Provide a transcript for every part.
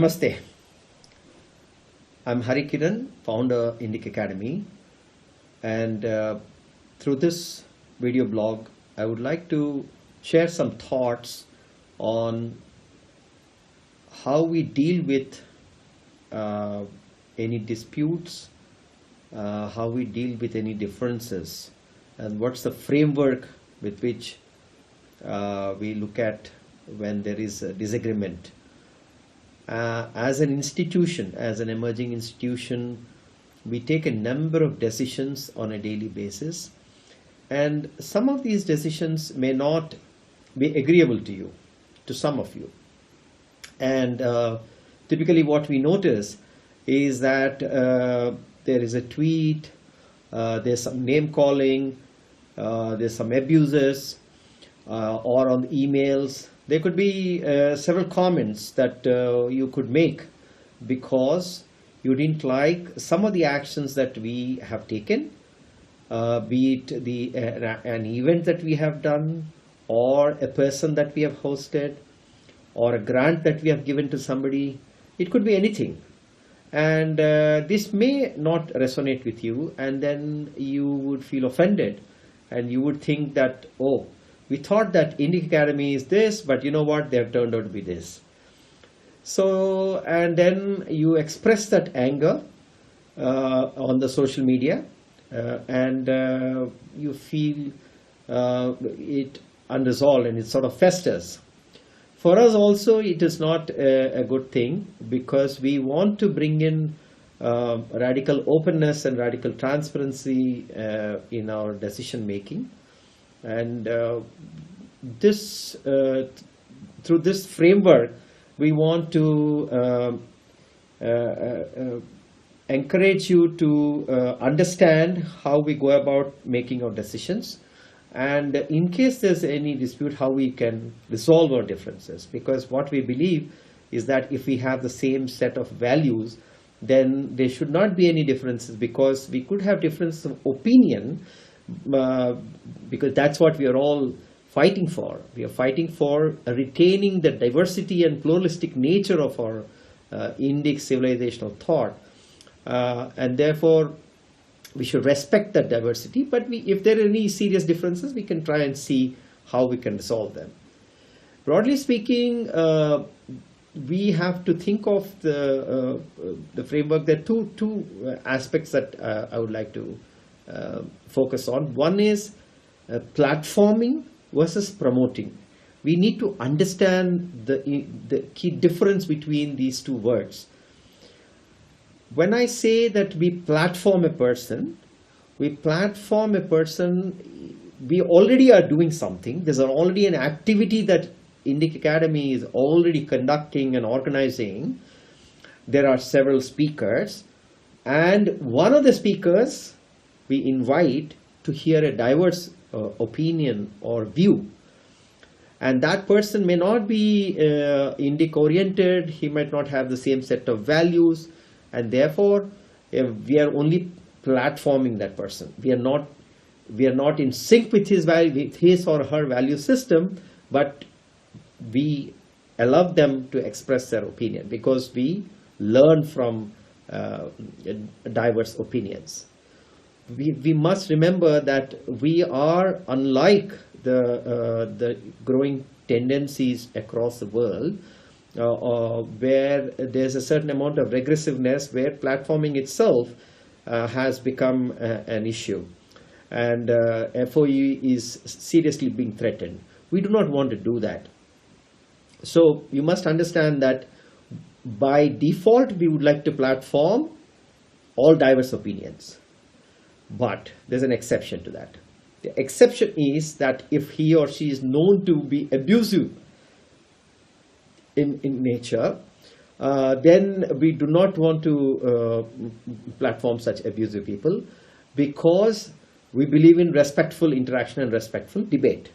Namaste. I'm Hari Kiran, founder Indic Academy, and through this video blog, I would like to share some thoughts on how we deal with any disputes, how we deal with any differences, and what's the framework with which we look at when there is a disagreement. As an institution, as an emerging institution, we take a number of decisions on a daily basis, and some of these decisions may not be agreeable to you, to some of you. And typically what we notice is that there is a tweet, there's some name calling, there's some abuses, or on the emails. There could be several comments that you could make because you didn't like some of the actions that we have taken, be it an event that we have done, or a person that we have hosted, or a grant that we have given to somebody. It could be anything. And this may not resonate with you, and then you would feel offended, and you would think that, oh, we thought that Indic Academy is this, but you know what, they have turned out to be this. So, and then you express that anger on the social media, and you feel it unresolved, and it sort of festers. For us also, it is not a good thing, because we want to bring in radical openness and radical transparency in our decision making. And through this framework, we want to encourage you to understand how we go about making our decisions, and in case there's any dispute, how we can resolve our differences. Because what we believe is that if we have the same set of values, then there should not be any differences, because we could have differences of opinion, because that's what we are all fighting for. We are fighting for retaining the diversity and pluralistic nature of our Indic civilizational thought, and therefore we should respect that diversity. But if there are any serious differences, we can try and see how we can resolve them. Broadly speaking, we have to think of the framework. There are two aspects that I would like to focus on. One is platforming versus promoting. We need to understand the key difference between these two words. When I say that we platform a person, we already are doing something. There's already an activity that Indic Academy is already conducting and organizing. There are several speakers, and one of the speakers we invite to hear a diverse opinion or view. And that person may not be Indic oriented, he might not have the same set of values, and therefore we are only platforming that person. We are not in sync with his or her value system, but we allow them to express their opinion, because we learn from diverse opinions. We must remember that we are unlike the growing tendencies across the world, where there's a certain amount of regressiveness, where platforming itself has become an issue, and FOE is seriously being threatened. We do not want to do that. So you must understand that by default we would like to platform all diverse opinions. But there's an exception to that. The exception is that if he or she is known to be abusive in nature, then we do not want to platform such abusive people, because we believe in respectful interaction and respectful debate.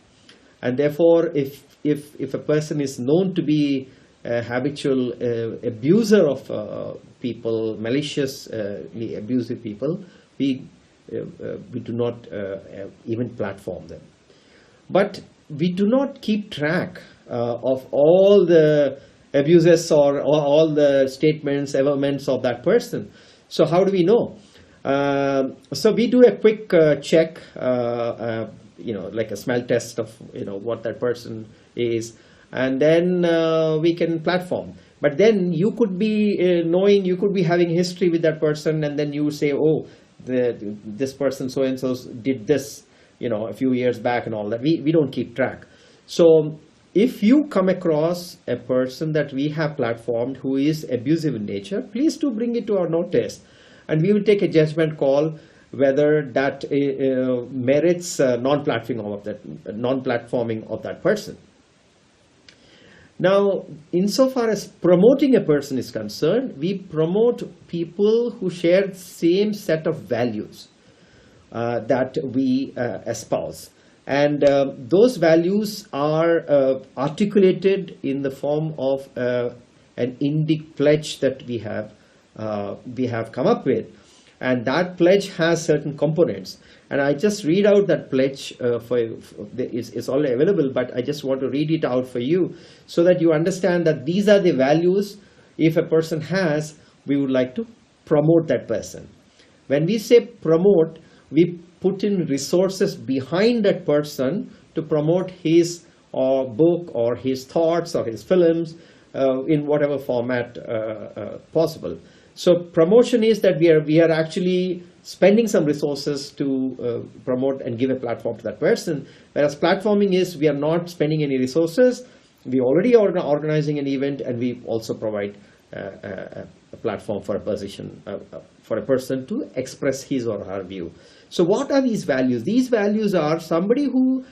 And therefore, if a person is known to be a habitual abuser of people, maliciously abusive people, we do not even platform them. But we do not keep track of all the abuses or all the statements, elements of that person. So how do we know? So we do a quick check, like a smell test of what that person is, and then we can platform. But then you could be knowing, you could be having history with that person, and then you say, oh, this person so and so did this, a few years back and all that. We don't keep track. So if you come across a person that we have platformed who is abusive in nature, please do bring it to our notice, and we will take a judgment call whether that merits non-platforming of that person. Now, insofar as promoting a person is concerned, we promote people who share the same set of values that we espouse. And those values are articulated in the form of an INDIC pledge that we have come up with. And that pledge has certain components. And I just read out that pledge it's already available, but I just want to read it out for you so that you understand that these are the values if a person has, we would like to promote that person. When we say promote, we put in resources behind that person to promote his book or his thoughts or his films in whatever format possible. So promotion is that we are actually spending some resources to promote and give a platform to that person, whereas platforming is we are not spending any resources. We already are organizing an event, and we also provide a platform for a person to express his or her view. So what are these values? These values are somebody who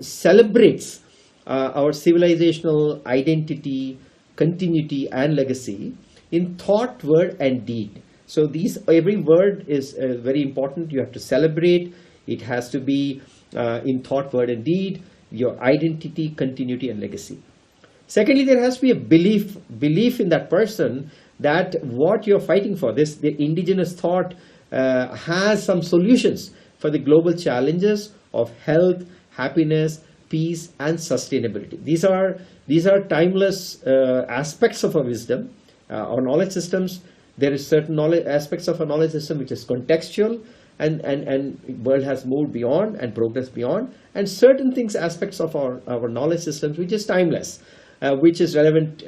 celebrates our civilizational identity, continuity, and legacy in thought, word, and deed. So every word is very important. You have to celebrate. It has to be in thought, word, and deed, your identity, continuity, and legacy. Secondly, there has to be a belief in that person that what you're fighting for, the indigenous thought has some solutions for the global challenges of health, happiness, peace, and sustainability. These are timeless aspects of our wisdom. Our knowledge systems, there is certain aspects of our knowledge system which is contextual, and world has moved beyond and progressed beyond, and certain things, aspects of our knowledge systems which is timeless, which is relevant.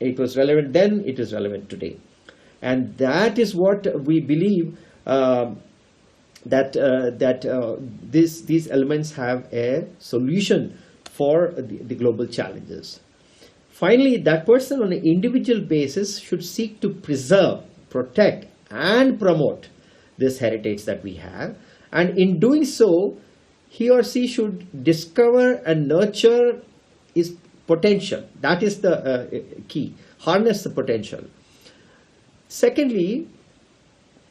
It was relevant then, it is relevant today, and that is what we believe that these elements have a solution for the global challenges. Finally, that person on an individual basis should seek to preserve, protect, and promote this heritage that we have. And in doing so, he or she should discover and nurture his potential. That is the key. Harness the potential. Secondly,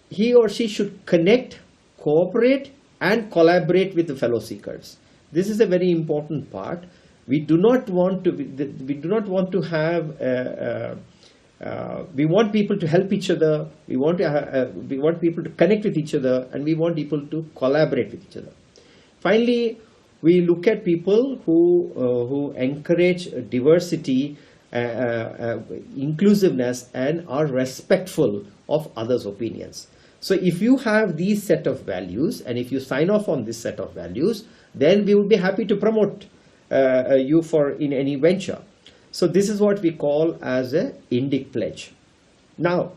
he or she should connect, cooperate, and collaborate with the fellow seekers. This is a very important part. We do not want to have. We want people to help each other. We want people to connect with each other, and we want people to collaborate with each other. Finally, we look at people who encourage diversity, inclusiveness, and are respectful of others' opinions. So if you have these set of values, and if you sign off on this set of values, then we would be happy to promote you in any venture. So this is what we call as a INDIC pledge. Now,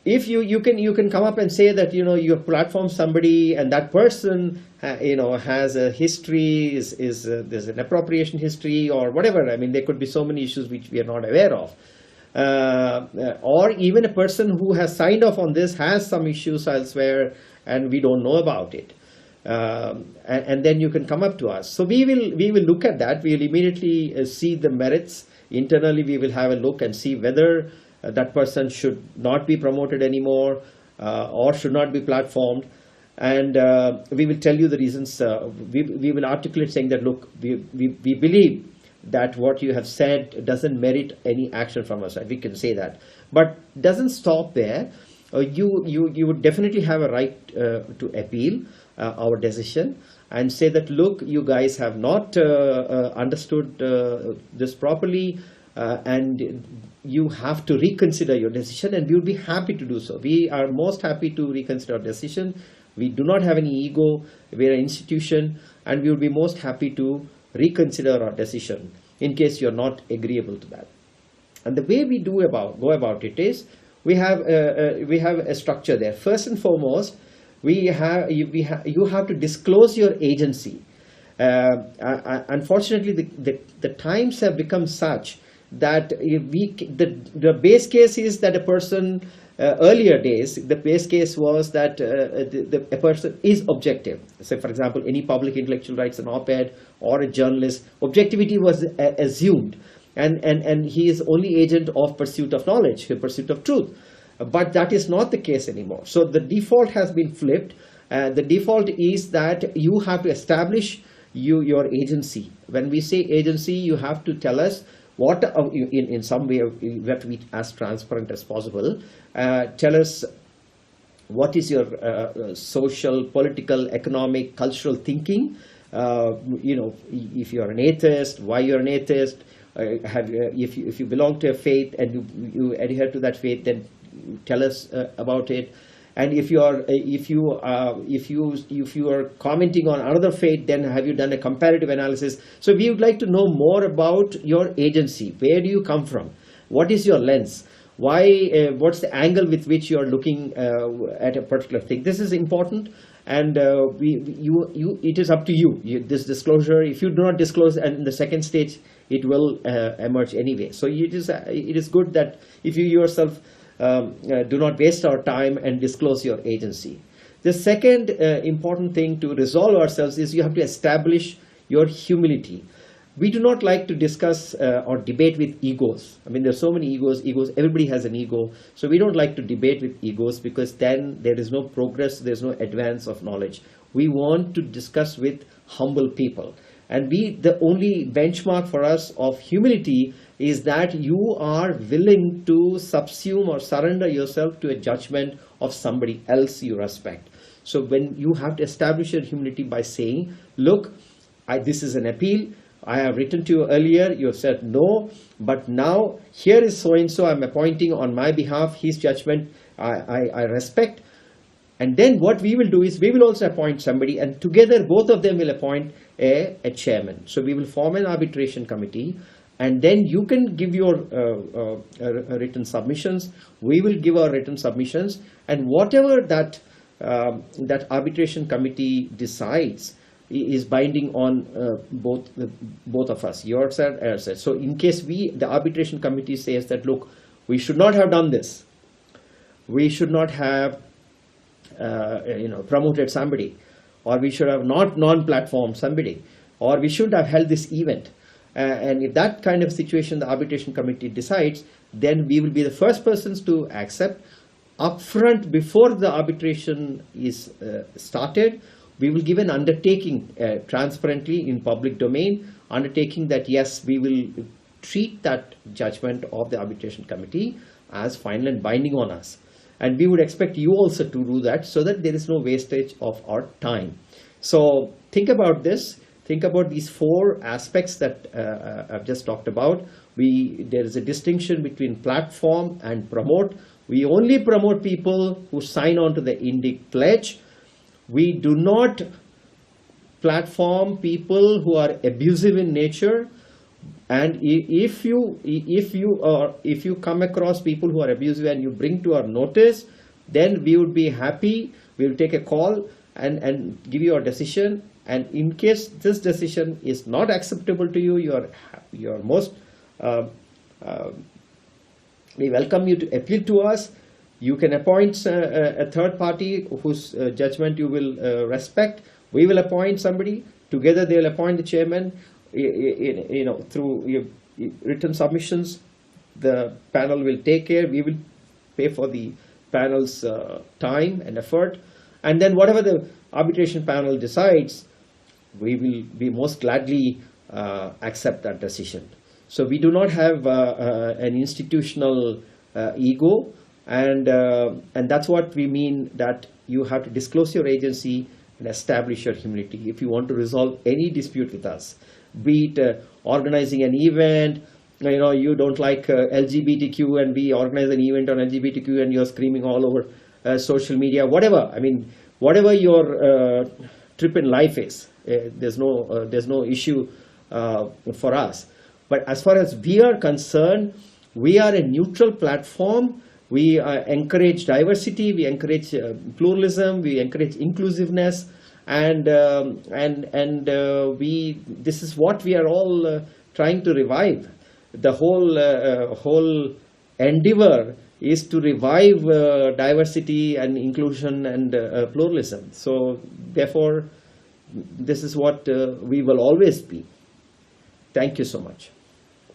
if you can come up and say that you platform somebody and that person has a history, there's an appropriation history or whatever. I mean, there could be so many issues which we are not aware of. Or even a person who has signed off on this has some issues elsewhere and we don't know about it. And then you can come up to us. So we will look at that. We will immediately see the merits. Internally, we will have a look and see whether that person should not be promoted anymore or should not be platformed. And we will tell you the reasons. We will articulate saying that, look, we believe that what you have said doesn't merit any action from us. We can say that. But doesn't stop there. you would definitely have a right to appeal our decision and say that, look, you guys have not understood this properly, and you have to reconsider your decision, and we would be happy to do so. We are most happy to reconsider our decision. We do not have any ego. We are an institution, and we would be most happy to reconsider our decision in case you're not agreeable to that. And the way we go about it is, we have a structure there. First and foremost, you have to disclose your agency. Unfortunately, the times have become such that the base case is that a person, earlier days, the base case was that a person is objective. So, for example, any public intellectual writes an op-ed or a journalist, objectivity was assumed. And he is only agent of pursuit of knowledge, pursuit of truth. But that is not the case anymore. So the default has been flipped. The default is that you have to establish your agency. When we say agency, you have to tell us what, in some way, you have to be as transparent as possible. Tell us what is your social, political, economic, cultural thinking. If you are an atheist, why you are an atheist. If you belong to a faith and you adhere to that faith, then tell us about it. And if you are commenting on another faith, then have you done a comparative analysis? So we would like to know more about your agency. Where do you come from? What is your lens? What's the angle with which you are looking at a particular thing? This is important. And it is up to you. This disclosure, if you do not disclose, and in the second stage, it will emerge anyway. So it is good that if you yourself do not waste our time and disclose your agency. The second important thing to resolve ourselves is you have to establish your humility. We do not like to discuss or debate with egos. I mean, there's so many egos. Everybody has an ego. So we don't like to debate with egos, because then there is no progress, there's no advance of knowledge. We want to discuss with humble people. And the only benchmark for us of humility is that you are willing to subsume or surrender yourself to a judgment of somebody else you respect. So when you have to establish your humility by saying, look, this is an appeal. I have written to you earlier, you have said no, but now here is so-and-so, I'm appointing on my behalf, his judgment I respect. And then what we will do is, we will also appoint somebody, and together both of them will appoint a chairman. So we will form an arbitration committee, and then you can give your written submissions, we will give our written submissions, and whatever that arbitration committee decides is binding on both of us, your side and our side. So in case the arbitration committee says that, look, we should not have done this, we should not have promoted somebody, or we should have not non-platformed somebody, or we should have held this event, and if that kind of situation the arbitration committee decides, then we will be the first persons to accept. Upfront, before the arbitration is started, we will give an undertaking transparently in public domain, undertaking that yes, we will treat that judgment of the arbitration committee as final and binding on us. And we would expect you also to do that, so that there is no wastage of our time. So think about this. Think about these four aspects that I've just talked about. There is a distinction between platform and promote. We only promote people who sign on to the INDIC pledge. We do not platform people who are abusive in nature. And if you come across people who are abusive and you bring to our notice, then we would be happy. We will take a call and give you a decision. And in case this decision is not acceptable to you, you are most we welcome you to appeal to us. You can appoint a third party whose judgment you will respect. We will appoint somebody. Together they will appoint the chairman. Through written submissions, the panel will take care. We will pay for the panel's time and effort. And then whatever the arbitration panel decides, we will be most gladly accept that decision. So we do not have an institutional ego, And that's what we mean, that you have to disclose your agency and establish your humility if you want to resolve any dispute with us, be it organizing an event. You don't like LGBTQ, and we organize an event on LGBTQ, and you're screaming all over social media, whatever. I mean, whatever your trip in life is, there's no issue for us. But as far as we are concerned, we are a neutral platform. We encourage diversity, we encourage pluralism, we encourage inclusiveness, and this is what we are all trying to revive. The whole endeavor is to revive diversity and inclusion and pluralism. So therefore, this is what we will always be. Thank you so much.